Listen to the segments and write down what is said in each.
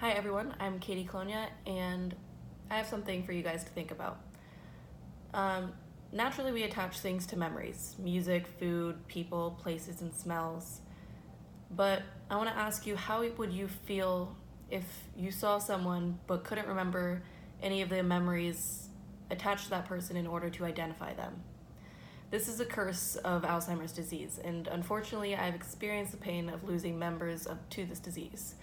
Hi everyone, I'm Katie Clonia, and I have something for you guys to think about. Naturally, we attach things to memories: music, food, people, places, and smells. But I want to ask you, how would you feel if you saw someone but couldn't remember any of the memories attached to that person in order to identify them? This is a curse of Alzheimer's disease, and unfortunately, I've experienced the pain of losing members to this disease.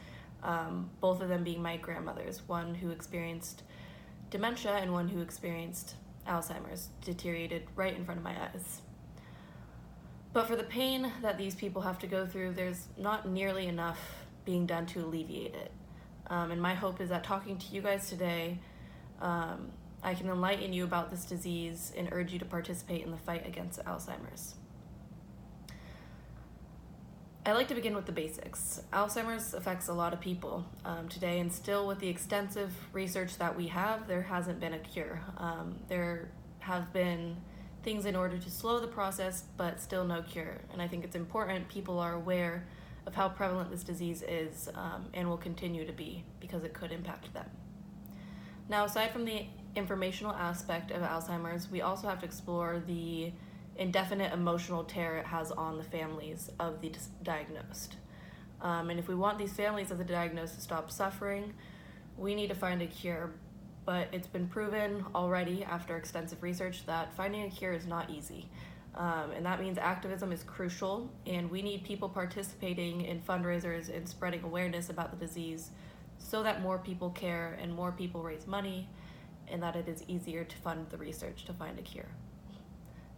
Both of them being my grandmothers, one who experienced dementia and one who experienced Alzheimer's, deteriorated right in front of my eyes. But for the pain that these people have to go through, there's not nearly enough being done to alleviate it. And my hope is that talking to you guys today, I can enlighten you about this disease and urge you to participate in the fight against Alzheimer's. I like to begin with the basics. Alzheimer's affects a lot of people today, and still with the extensive research that we have, there hasn't been a cure. There have been things in order to slow the process, but still no cure. And I think it's important people are aware of how prevalent this disease is and will continue to be, because it could impact them. Now, aside from the informational aspect of Alzheimer's, we also have to explore the indefinite emotional tear it has on the families of the diagnosed. And if we want these families of the diagnosed to stop suffering, we need to find a cure. But it's been proven already after extensive research that finding a cure is not easy. And that means activism is crucial, and we need people participating in fundraisers and spreading awareness about the disease so that more people care and more people raise money, and that it is easier to fund the research to find a cure.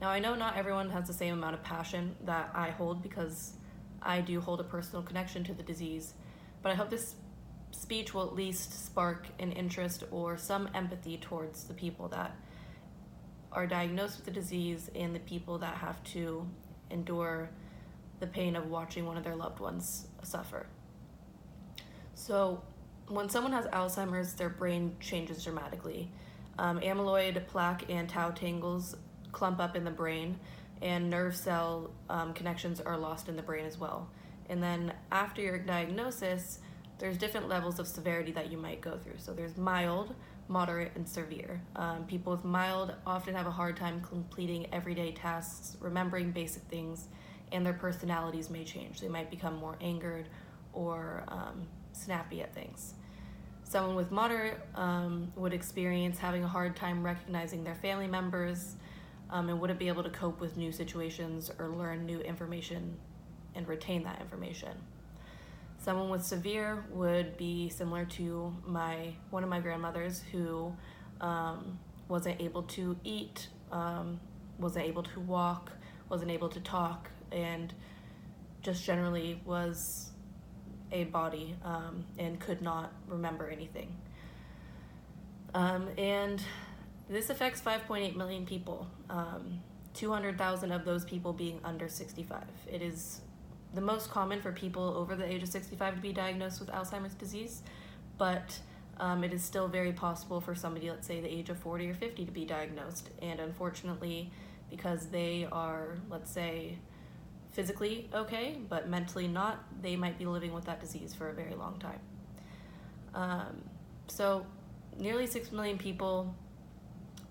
Now, I know not everyone has the same amount of passion that I hold, because I do hold a personal connection to the disease, but I hope this speech will at least spark an interest or some empathy towards the people that are diagnosed with the disease and the people that have to endure the pain of watching one of their loved ones suffer. So, when someone has Alzheimer's, their brain changes dramatically. Amyloid plaque and tau tangles clump up in the brain, and nerve cell connections are lost in the brain as well. And then after your diagnosis, there's different levels of severity that you might go through. So there's mild, moderate, and severe. People with mild often have a hard time completing everyday tasks, remembering basic things, and their personalities may change. They might become more angered or snappy at things. Someone with moderate would experience having a hard time recognizing their family members, and wouldn't be able to cope with new situations or learn new information and retain that information. Someone with severe would be similar to one of my grandmothers, who wasn't able to eat, wasn't able to walk, wasn't able to talk, and just generally was a body and could not remember anything. And this affects 5.8 million people, 200,000 of those people being under 65. It is the most common for people over the age of 65 to be diagnosed with Alzheimer's disease, but it is still very possible for somebody, let's say the age of 40 or 50, to be diagnosed. And unfortunately, because they are, let's say, physically okay, but mentally not, they might be living with that disease for a very long time. So nearly 6 million people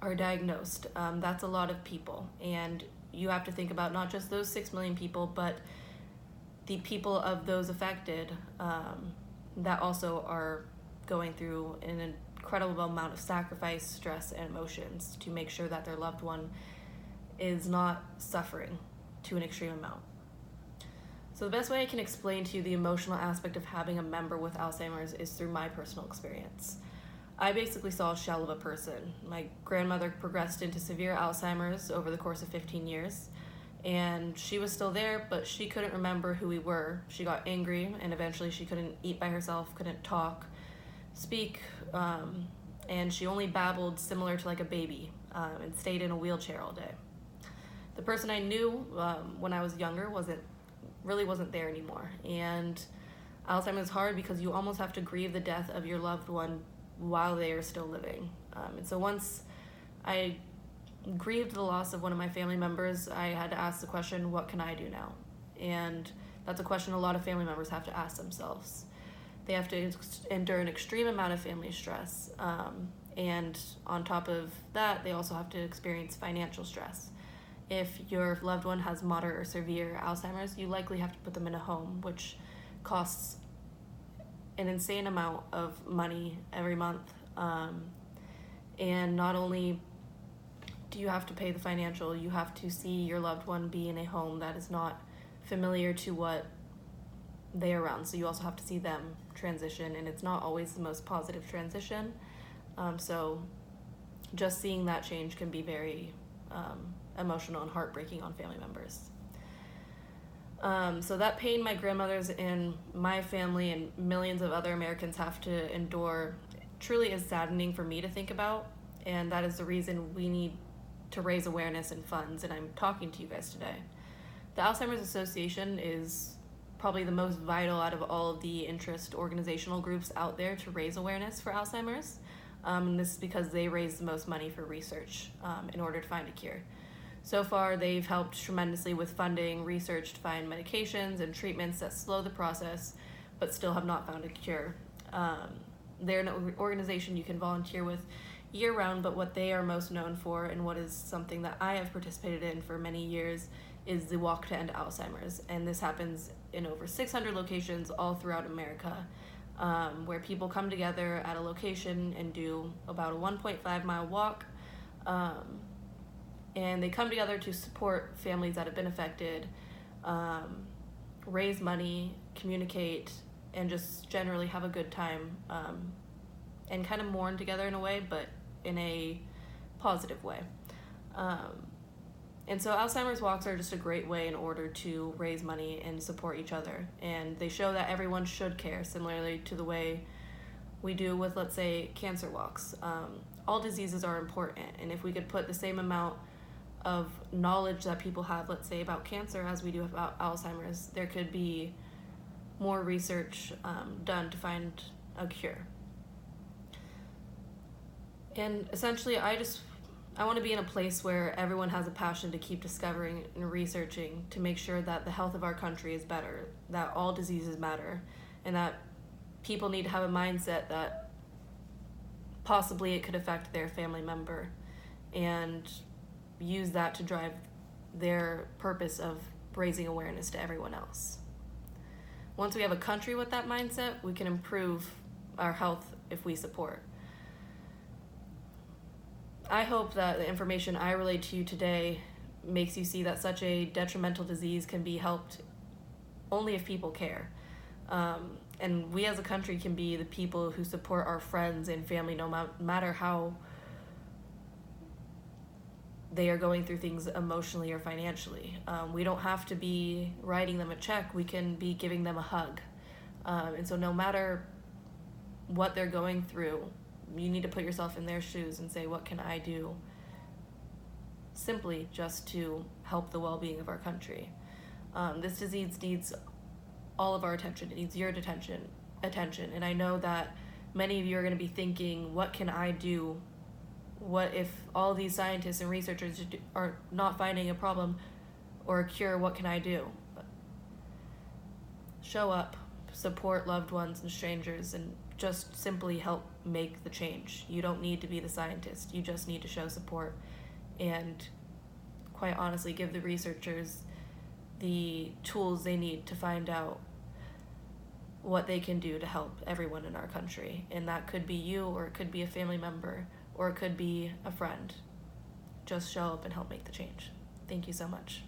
are diagnosed. That's a lot of people, and you have to think about not just those 6 million people, but the people of those affected that also are going through an incredible amount of sacrifice, stress, and emotions to make sure that their loved one is not suffering to an extreme amount. So the best way I can explain to you the emotional aspect of having a member with Alzheimer's is through my personal experience. I basically saw a shell of a person. My grandmother progressed into severe Alzheimer's over the course of 15 years, and she was still there, but she couldn't remember who we were. She got angry, and eventually she couldn't eat by herself, couldn't talk, speak, and she only babbled similar to like a baby, and stayed in a wheelchair all day. The person I knew when I was younger wasn't there anymore. And Alzheimer's is hard because you almost have to grieve the death of your loved one while they are still living. And so once I grieved the loss of one of my family members, I had to ask the question, what can I do now? And that's a question a lot of family members have to ask themselves. They have to endure an extreme amount of family stress. And on top of that, they also have to experience financial stress. If your loved one has moderate or severe Alzheimer's, you likely have to put them in a home, which costs an insane amount of money every month. And not only do you have to pay the financial, you have to see your loved one be in a home that is not familiar to what they're around. So you also have to see them transition, and it's not always the most positive transition. So just seeing that change can be very emotional and heartbreaking on family members. So that pain my grandmothers and my family and millions of other Americans have to endure truly is saddening for me to think about, and that is the reason we need to raise awareness and funds, and I'm talking to you guys today. The Alzheimer's Association is probably the most vital out of all of the interest organizational groups out there to raise awareness for Alzheimer's. And this is because they raise the most money for research in order to find a cure. So far, they've helped tremendously with funding research to find medications and treatments that slow the process, but still have not found a cure. They're an organization you can volunteer with year-round, but what they are most known for, and what is something that I have participated in for many years, is the Walk to End Alzheimer's. And this happens in over 600 locations all throughout America, where people come together at a location and do about a 1.5-mile walk. And they come together to support families that have been affected, raise money, communicate, and just generally have a good time, and kind of mourn together in a way, but in a positive way. And so Alzheimer's walks are just a great way in order to raise money and support each other. And they show that everyone should care, similarly to the way we do with, let's say, cancer walks. All diseases are important, and if we could put the same amount of knowledge that people have, let's say, about cancer as we do about Alzheimer's, there could be more research done to find a cure. And essentially, I want to be in a place where everyone has a passion to keep discovering and researching to make sure that the health of our country is better, that all diseases matter, and that people need to have a mindset that possibly it could affect their family member, and use that to drive their purpose of raising awareness to everyone else. Once we have a country with that mindset, we can improve our health if we support. I hope that the information I relayed to you today makes you see that such a detrimental disease can be helped only if people care. And we as a country can be the people who support our friends and family no matter how they are going through things emotionally or financially. We don't have to be writing them a check, we can be giving them a hug. And so no matter what they're going through, you need to put yourself in their shoes and say, what can I do simply just to help the well-being of our country? This disease needs all of our attention. It needs your attention. And I know that many of you are going to be thinking, what can I do? What if all these scientists and researchers are not finding a problem or a cure? What can I do? Show up, support loved ones and strangers, and just simply help make the change. You don't need to be the scientist. You just need to show support and, quite honestly, give the researchers the tools they need to find out what they can do to help everyone in our country. And that could be you, or it could be a family member, or it could be a friend. Just show up and help make the change. Thank you so much.